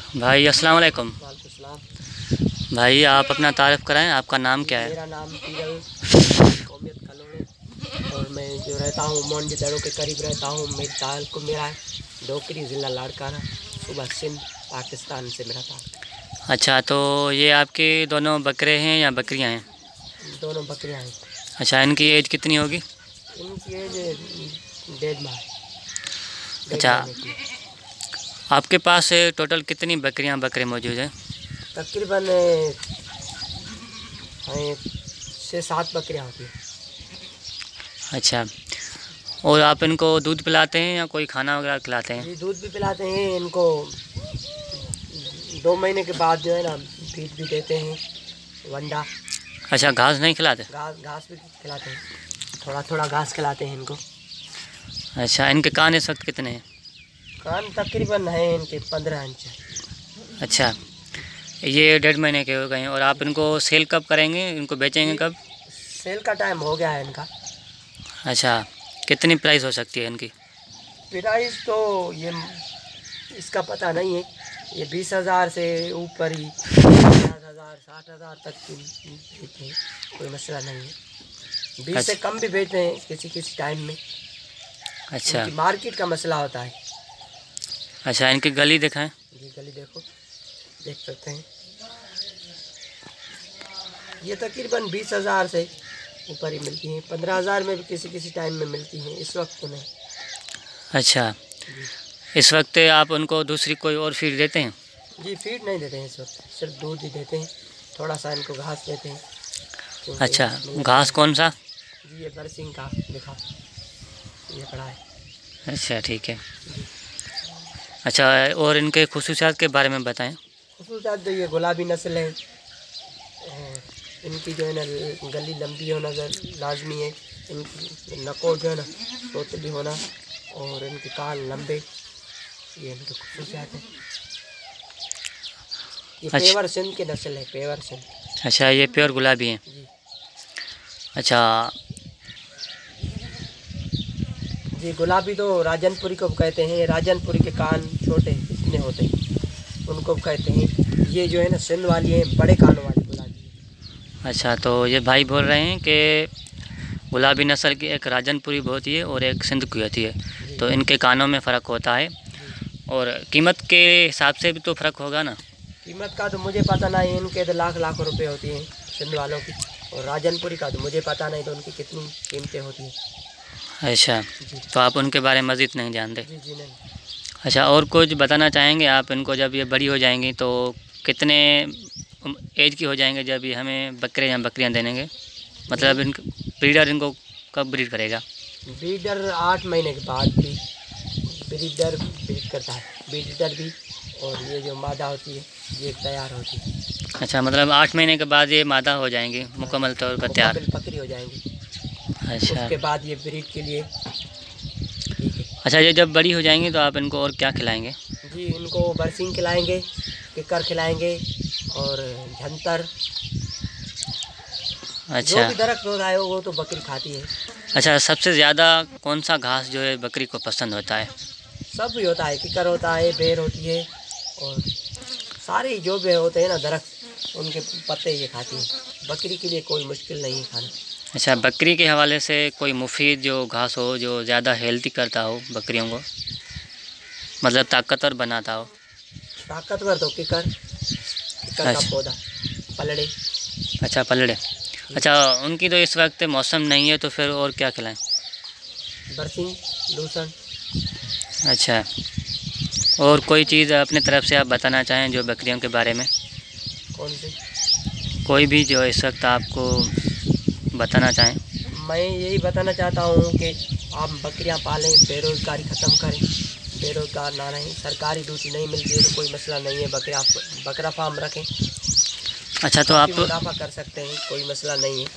भाई अस्सलाम वालेकुम। वालेकुम। भाई आप अपना तारीफ़ कराएं, आपका नाम क्या है? मेरा नाम पीरल कौमियत कलोड़े और मैं जो रहता हूँ मोंडी दड़ों के करीब रहता हूँ। मेरे ताल को मेरा डोकरी ज़िला लाड़काना, सूबा सिंध, पाकिस्तान से मेरा ताल। अच्छा, तो ये आपके दोनों बकरे हैं या बकरियां हैं? दोनों बकरियाँ हैं। अच्छा, इनकी एज कितनी होगी? इनकी एज 1.5 माह, डेढ़ अच्छा, महीने की। आपके पास टोटल कितनी बकरियां बकरे मौजूद हैं? तकरीबन 6-7 बकरियाँ होती हैं। अच्छा, और आप इनको दूध पिलाते हैं या कोई खाना वगैरह खिलाते हैं? जी, दूध भी पिलाते हैं इनको। 2 महीने के बाद जो है ना फीड भी देते हैं, वंडा। अच्छा, घास नहीं खिलाते? घास भी खिलाते हैं, थोड़ा थोड़ा घास खिलाते हैं इनको। अच्छा, इनके कान इस वक्त कितने हैं? कान तकरीबन है इनके 15 इंच। अच्छा, ये 1.5 महीने के हो गए हैं। और आप इनको सेल कब करेंगे, इनको बेचेंगे कब? सेल का टाइम हो गया है इनका। अच्छा, कितनी प्राइस हो सकती है इनकी? प्राइस तो ये इसका पता नहीं है। ये 20,000 से ऊपर ही 50,000 60,000 तक की बेचते हैं, कोई मसला नहीं है। 20 से कम भी बेचते हैं किसी किसी टाइम में। अच्छा, इनकी मार्केट का मसला होता है। अच्छा, इनकी गली दिखाएं। जी, गली देखो, देख सकते हैं। ये तकरीबन 20,000 से ऊपर ही मिलती हैं। 15,000 में भी किसी किसी टाइम में मिलती हैं, इस वक्त तो नहीं। अच्छा, जी इस वक्त आप उनको दूसरी कोई और फीड देते हैं? जी, फीड नहीं देते हैं इस वक्त, सिर्फ दूध ही देते हैं। थोड़ा सा इनको घास देते हैं क्योंकि अच्छा, घास कौन सा? जी ये बरसिंग का दिखा, ये पड़ा है। अच्छा, ठीक है। जी, अच्छा, और इनके खुसूसियात के बारे में बताएं। खसूसियात जो ये गुलाबी नस्ल है और इनकी जो है ना गली लंबी होना लाजमी है। इनकी नकोर जो है ना तोतली होना और इनके कान लंबे, ये इनकी खसूसियात है। ये अच्छा, पेवर सिंध की नस्ल है, पेवर सिंध। अच्छा, ये प्योर गुलाबी हैं। जी अच्छा, जी, गुलाबी तो राजनपुरी को कहते हैं। राजनपुरी के कान छोटे इतने होते हैं, उनको कहते हैं। ये जो है ना सिंध वाली है, बड़े कानों वाली गुलाबी है। अच्छा, तो ये भाई बोल रहे हैं कि गुलाबी नस्ल की एक राजनपुरी भी होती है और एक सिंध की होती है, जी तो इनके कानों में फ़र्क होता है। जी, और कीमत के हिसाब से भी तो फ़र्क होगा ना? कीमत का तो मुझे पता नहीं। इनके तो लाख लाख रुपए होती हैं सिंध वालों की, और राजनपुरी का तो मुझे पता नहीं तो उनकी कितनी कीमतें होती हैं। अच्छा, जी तो आप उनके बारे में मज़ीद नहीं जानते? जी जी नहीं। अच्छा, और कुछ बताना चाहेंगे आप इनको? जब ये बड़ी हो जाएंगी तो कितने एज की हो जाएंगे जब ये हमें बकरे या बकरियां देंगे? मतलब इन ब्रीडर इनको कब ब्रीड करेगा? ब्रीडर 8 महीने के बाद भी ब्रीडर ब्रीड करता है, ब्रीडर भी। और ये जो मादा होती है ये तैयार होती है। अच्छा, मतलब 8 महीने के बाद ये मादा हो जाएंगी मुकम्मल तौर पर तैयार? मुकम्मल बकरी हो जाएंगी, अच्छा, उसके बाद ये ब्रीड के लिए ठीक है। अच्छा, ये जब बड़ी हो जाएंगी तो आप इनको और क्या खिलाएंगे? जी, इनको बरसिंग खिलाएंगे, किकर खिलाएंगे और झंतर। जो अच्छा, भी दरख्त होता है वो तो बकरी खाती है। अच्छा, सबसे ज़्यादा कौन सा घास जो है बकरी को पसंद होता है? सब भी होता है, किकर होता है, बेर होती है और सारे जो भी होते हैं ना दरख्त, उनके पत्ते ये खाती है। बकरी के लिए कोई मुश्किल नहीं है खाना। अच्छा, बकरी के हवाले से कोई मुफीद जो घास हो जो ज़्यादा हेल्दी करता हो बकरियों को, मतलब ताकतवर बनाता हो? ताकतवर तो किकर, किकर का अच्छा, पौधा, पलड़े। अच्छा, पलड़े। अच्छा, उनकी तो इस वक्त मौसम नहीं है तो फिर और क्या खिलाएं? बरसिंग, लूसन। अच्छा, और कोई चीज़ अपने तरफ से आप बताना चाहें जो बकरियों के बारे में? कौन सी? कोई भी जो इस वक्त आपको बताना चाहें? मैं यही बताना चाहता हूँ कि आप बकरियाँ पालें, बेरोज़गारी ख़त्म करें। बेरोज़गार ना रहें, सरकारी ड्यूटी नहीं मिलती है तो कोई मसला नहीं है। बकरा फार्म रखें, अच्छा, तो काफ़ी आप मुनाफा कर सकते हैं, कोई मसला नहीं है।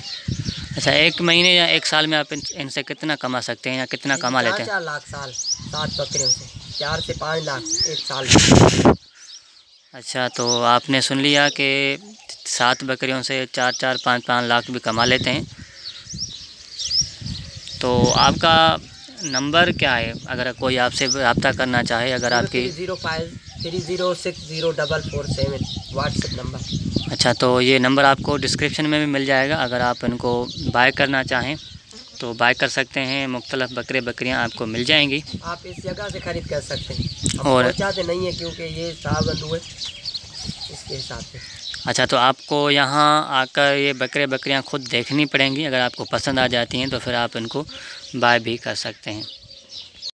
अच्छा, 1 महीने या 1 साल में आप इनसे कितना कमा सकते हैं या कितना जी, कमा लेते हैं? 4-4 लाख साल 7 बकरियों से, 4 से 5 लाख एक साल में। अच्छा, तो आपने सुन लिया कि 7 बकरियों से 4-4 5-5 लाख भी कमा लेते हैं। तो आपका नंबर क्या है अगर कोई आपसे रब्ता करना चाहे? अगर आपकी 0305 306047 व्हाट्सएप नंबर। अच्छा, तो ये नंबर आपको डिस्क्रिप्शन में भी मिल जाएगा। अगर आप इनको बाय करना चाहें तो बाय कर सकते हैं। मुख्तलिफ बकरियां आपको मिल जाएंगी। आप इस जगह से ख़रीद कर सकते हैं। और पहुँचाते नहीं है क्योंकि ये साहबंदू है, इसके हिसाब से। अच्छा, तो आपको यहाँ आकर ये बकरियां खुद देखनी पड़ेंगी। अगर आपको पसंद आ जाती हैं तो फिर आप इनको बाय भी कर सकते हैं।